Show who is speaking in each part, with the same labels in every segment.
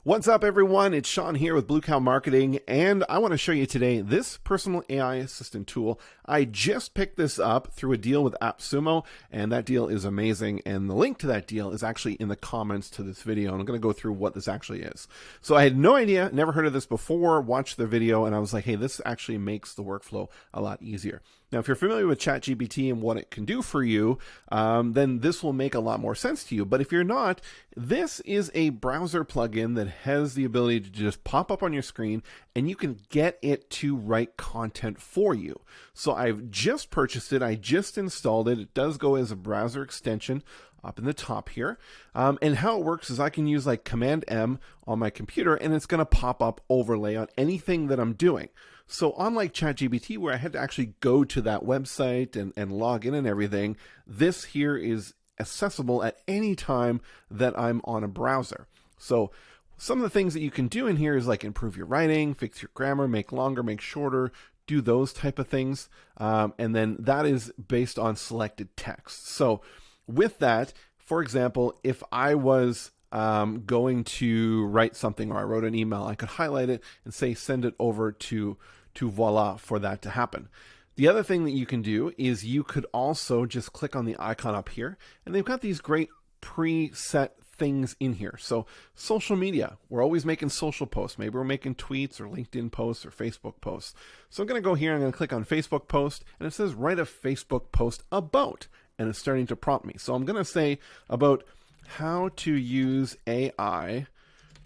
Speaker 1: What's up, everyone? It's Sean here with Blue Cow Marketing, and I want to show you today this personal AI assistant tool. I just picked this up through a deal with AppSumo, and that deal is amazing, and the link to that deal is actually in the comments to this video, and I'm going to go through what this actually is. So I had no idea, never heard of this before, watched the video, and I was like, hey, this actually makes the workflow a lot easier. Now, if you're familiar with ChatGPT and what it can do for you, then this will make a lot more sense to you. But if you're not, this is a browser plugin that has the ability to just pop up on your screen and you can get it to write content for you. So I've just purchased it. I just installed it. It does go as a browser extension up in the top here. And how it works is I can use like Command M on my computer and it's going to pop up overlay on anything that I'm doing. So unlike ChatGPT, where I had to actually go to that website and log in and everything, this here is accessible at any time that I'm on a browser. So some of the things that you can do in here is like improve your writing, fix your grammar, make longer, make shorter, do those type of things. And then that is based on selected text. So with that, for example, if I was going to write something or I wrote an email, I could highlight it and say, send it over to Voila for that to happen. The other thing that you can do is you could also just click on the icon up here, and they've got these great preset things in here. So social media, we're always making social posts. Maybe we're making tweets or LinkedIn posts or Facebook posts. So I'm going to go here, I'm going to click on Facebook post, and it says write a Facebook post about, and it's starting to prompt me. So I'm going to say about how to use AI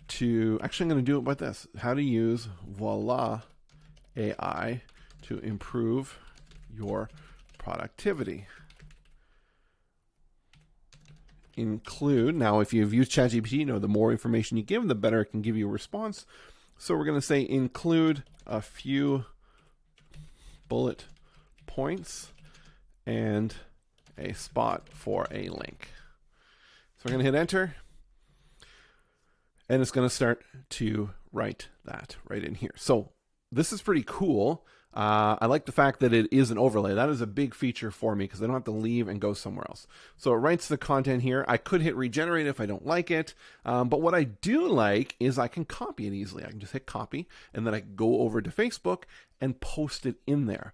Speaker 1: to, actually I'm going to do it by this, how to use Voila AI to improve your productivity. Include, now if you've used ChatGPT, you know the more information you give, the better it can give you a response. So we're going to say include a few bullet points and a spot for a link. So we're going to hit enter, and it's going to start to write that right in here. So this is pretty cool. I like the fact that it is an overlay. That is a big feature for me because I don't have to leave and go somewhere else. So it writes the content here. I could hit regenerate if I don't like it. But what I do like is I can copy it easily. I can just hit copy and then I can go over to Facebook and post it in there.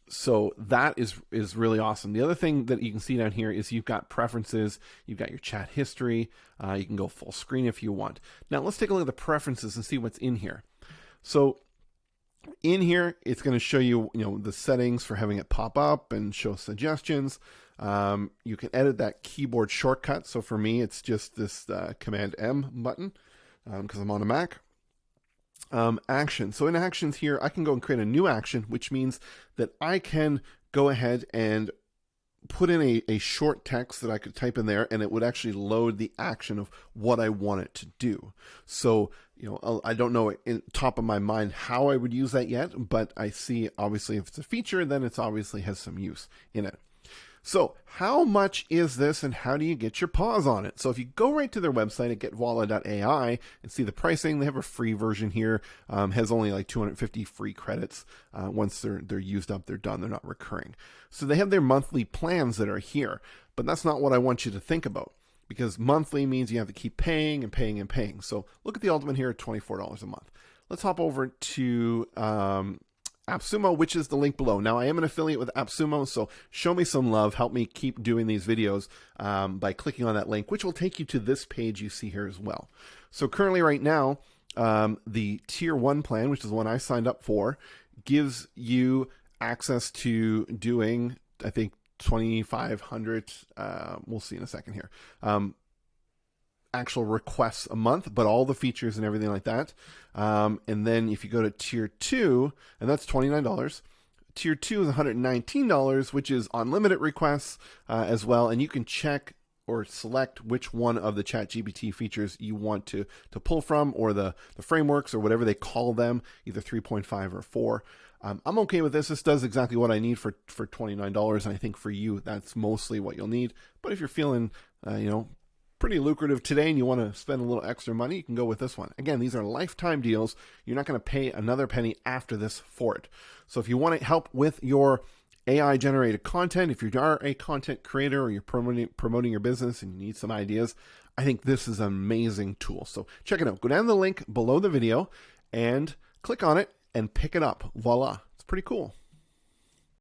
Speaker 1: So that is really awesome. The other thing that you can see down here is you've got preferences, you've got your chat history, you can go full screen if you want. Now let's take a look at the preferences and see what's in here. So in here, it's going to show you, the settings for having it pop up and show suggestions. You can edit that keyboard shortcut. So for me, it's just this Command M button because I'm on a Mac. Action. So in actions here, I can go and create a new action, which means that I can go ahead and put in a short text that I could type in there, and it would actually load the action of what I want it to do. So, I don't know in top of my mind how I would use that yet, but I see obviously if it's a feature, then it's obviously has some use in it. So how much is this and how do you get your paws on it? So if you go right to their website at getvoila.ai and see the pricing, they have a free version here, has only like 250 free credits. Once they're used up, they're done, they're not recurring. So they have their monthly plans that are here, but that's not what I want you to think about because monthly means you have to keep paying and paying and paying. So look at the ultimate here at $24 a month. Let's hop over to AppSumo, which is the link below. Now, I am an affiliate with AppSumo, so show me some love. Help me keep doing these videos by clicking on that link, which will take you to this page you see here as well. So currently right now, the Tier 1 plan, which is the one I signed up for, gives you access to doing, I think, 2,500, we'll see in a second here, actual requests a month, but all the features and everything like that. And then if you go to Tier 2, and that's $29, Tier 2 is $119, which is unlimited requests as well. And you can check or select which one of the ChatGPT features you want to pull from, or the frameworks or whatever they call them, either 3.5 or 4. I'm okay with this. This does exactly what I need for $29. And I think for you, that's mostly what you'll need. But if you're feeling, pretty lucrative today and you want to spend a little extra money, you can go with this one. Again, these are lifetime deals. You're not going to pay another penny after this for it. So if you want to help with your AI generated content, if you are a content creator or you're promoting your business and you need some ideas, I think this is an amazing tool. So check it out. Go down the link below the video and click on it and pick it up. Voila. It's pretty cool.